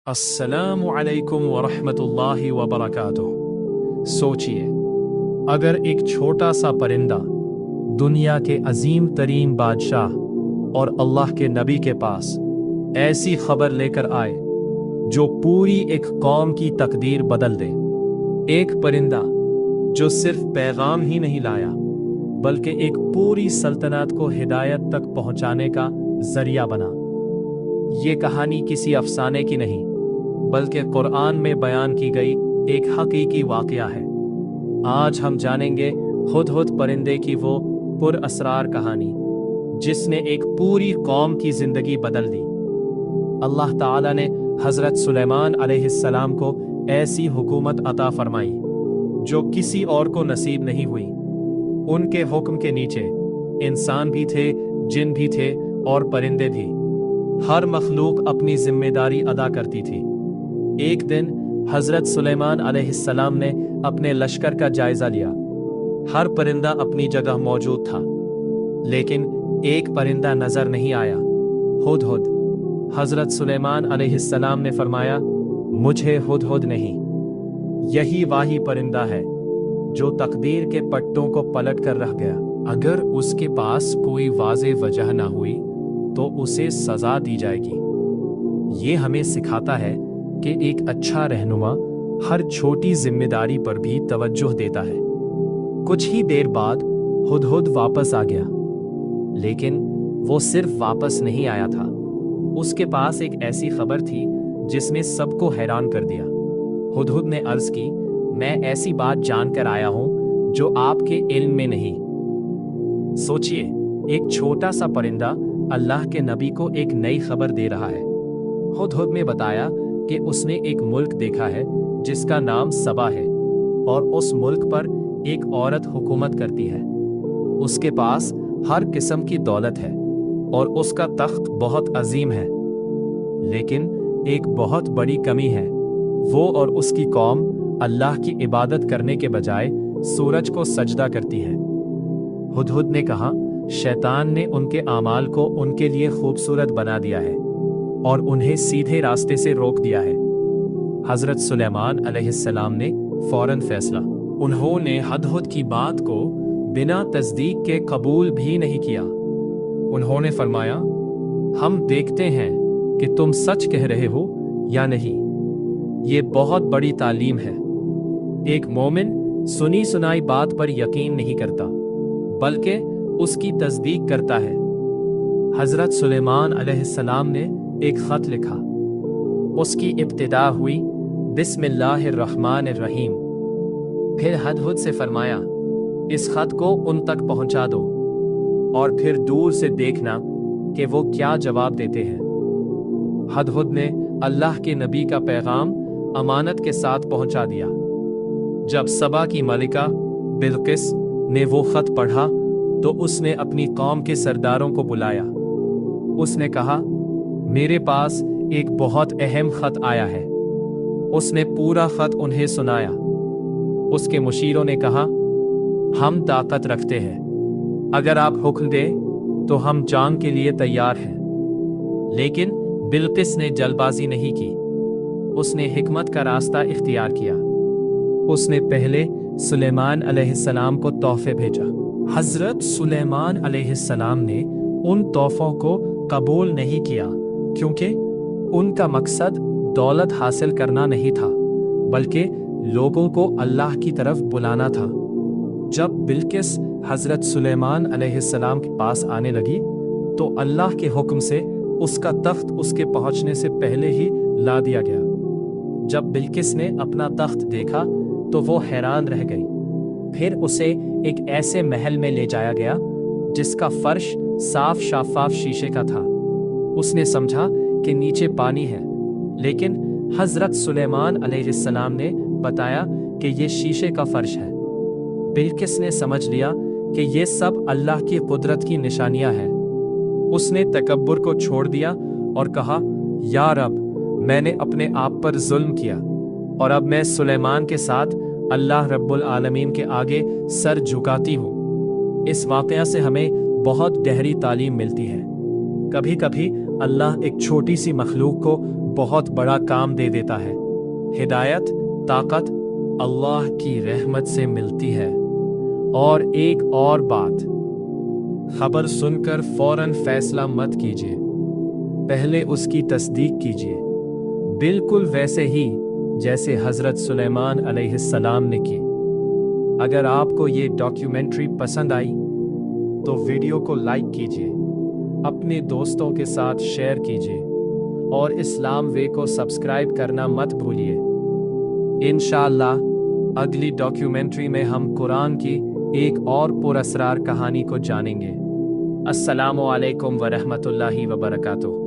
अस्सलामु अलैकुम वरहमतुल्लाहि वबरकातुह। सोचिए, अगर एक छोटा सा परिंदा दुनिया के अजीम तरीन बादशाह और अल्लाह के नबी के पास ऐसी खबर लेकर आए जो पूरी एक कौम की तकदीर बदल दे। एक परिंदा जो सिर्फ पैगाम ही नहीं लाया बल्कि एक पूरी सल्तनत को हिदायत तक पहुंचाने का जरिया बना। ये कहानी किसी अफसाने की नहीं बल्कि कुरान में बयान की गई एक हकीकी वाकया है। आज हम जानेंगे हुदहुद परिंदे की वो पुरअसरार कहानी जिसने एक पूरी कौम की जिंदगी बदल दी। अल्लाह ताला ने हजरत सुलेमान अलैहिस्सलाम को ऐसी हुकूमत अता फरमाई जो किसी और को नसीब नहीं हुई। उनके हुक्म के नीचे इंसान भी थे, जिन भी थे और परिंदे भी। हर मखलूक अपनी जिम्मेदारी अदा करती थी। एक दिन हजरत सुलेमान अलैहिस्सलाम ने अपने लश्कर का जायजा लिया। हर परिंदा अपनी जगह मौजूद था, लेकिन एक परिंदा नजर नहीं आया, हुदहुद। हजरत सुलेमान अलैहिस्सलाम ने फरमाया, मुझे हुदहुद नहीं, यही वाही परिंदा है जो तकदीर के पट्टों को पलट कर रह गया। अगर उसके पास कोई वाज़े वजह ना हुई तो उसे सजा दी जाएगी। ये हमें सिखाता है कि एक अच्छा रहनुमा हर छोटी जिम्मेदारी पर भी तवज्जो देता है। कुछ ही देर बाद हुदहुद वापस आ गया, लेकिन वो सिर्फ वापस नहीं आया था। उसके पास एक ऐसी खबर थी जिसने सबको हैरान कर दिया। हुदहुद ने अर्ज की, मैं ऐसी बात जानकर आया हूं जो आपके इल्म में नहीं। सोचिए, एक छोटा सा परिंदा अल्लाह के नबी को एक नई खबर दे रहा है। हुदहुद ने बताया कि उसने एक मुल्क देखा है जिसका नाम सबा है और उस मुल्क पर एक औरत हुकूमत करती है। उसके पास हर किस्म की दौलत है और उसका तख्त बहुत अजीम है, लेकिन एक बहुत बड़ी कमी है। वो और उसकी कौम अल्लाह की इबादत करने के बजाय सूरज को सजदा करती है। हुदहुद ने कहा, शैतान ने उनके आमाल को उनके लिए खूबसूरत बना दिया है और उन्हें सीधे रास्ते से रोक दिया है। हजरत सुलेमान अलैहिस्सलाम ने फौरन फैसला। उन्होंने हुदहुद की बात को बिना तस्दीक के कबूल भी नहीं किया। उन्होंने फरमाया, हम देखते हैं कि तुम सच कह रहे हो या नहीं। ये बहुत बड़ी तालीम है। एक मोमिन सुनी सुनाई बात पर यकीन नहीं करता बल्कि उसकी तस्दीक करता है। हजरत सुलेमान अलैहिस्सलाम ने एक खत लिखा। उसकी इब्तिदा हुई बिस्मिल्लाहिर्रहमानिर्रहीम। फिर हुदहुद से फरमाया, इस खत को उन तक पहुंचा दो और फिर दूर से देखना कि वो क्या जवाब देते हैं। हुदहुद ने अल्लाह के नबी का पैगाम अमानत के साथ पहुंचा दिया। जब सबा की मलिका बिल्किस ने वो खत पढ़ा तो उसने अपनी कौम के सरदारों को बुलाया। उसने कहा, मेरे पास एक बहुत अहम खत आया है। उसने पूरा खत उन्हें सुनाया। उसके मुशीरों ने कहा, हम ताकत रखते हैं, अगर आप हुक्म दें तो हम जंग के लिए तैयार हैं। लेकिन बिल्किस ने जल्दबाजी नहीं की। उसने हिकमत का रास्ता इख्तियार किया। उसने पहले सुलेमान अलैहिस्सलाम को तोहफे भेजा। हजरत सुलेमान अलैहिस्सलाम ने उन तोहफों को कबूल नहीं किया क्योंकि उनका मकसद दौलत हासिल करना नहीं था बल्कि लोगों को अल्लाह की तरफ बुलाना था। जब बिल्किस हजरत सुलेमान अलैहिस्सलाम के पास आने लगी तो अल्लाह के हुक्म से उसका तख्त उसके पहुंचने से पहले ही ला दिया गया। जब बिल्किस ने अपना तख्त देखा तो वो हैरान रह गई। फिर उसे एक ऐसे महल में ले जाया गया जिसका फर्श साफ शफाफ शीशे का था। उसने समझा कि नीचे पानी है, लेकिन हजरत सुलेमान अलैहिस्सलाम ने बताया कि ये शीशे का फर्श है। बिल्किस ने समझ लिया कि ये सब अल्लाह की कुदरत की निशानियां हैं। उसने तकब्बुर को छोड़ दिया और कहा, या रब, मैंने अपने आप पर जुल्म किया और अब मैं सुलेमान के साथ अल्लाह रब्बुल आलमीन के आगे सर झुकाती हूँ। इस वाक़या से हमें बहुत गहरी तालीम मिलती है। कभी कभी अल्लाह एक छोटी सी मखलूक को बहुत बड़ा काम दे देता है। हिदायत, ताकत अल्लाह की रहमत से मिलती है। और एक और बात, खबर सुनकर फौरन फैसला मत कीजिए, पहले उसकी तस्दीक कीजिए, बिल्कुल वैसे ही जैसे हज़रत सुलेमान अलैहिस्सलाम ने की। अगर आपको ये डॉक्यूमेंट्री पसंद आई तो वीडियो को लाइक कीजिए, अपने दोस्तों के साथ शेयर कीजिए और इस्लाम वे को सब्सक्राइब करना मत भूलिए। इंशाअल्लाह अगली डॉक्यूमेंट्री में हम कुरान की एक और पुरअसरार कहानी को जानेंगे। अस्सलामु अलैकुम व रहमतुल्लाहि व बरकातुहू।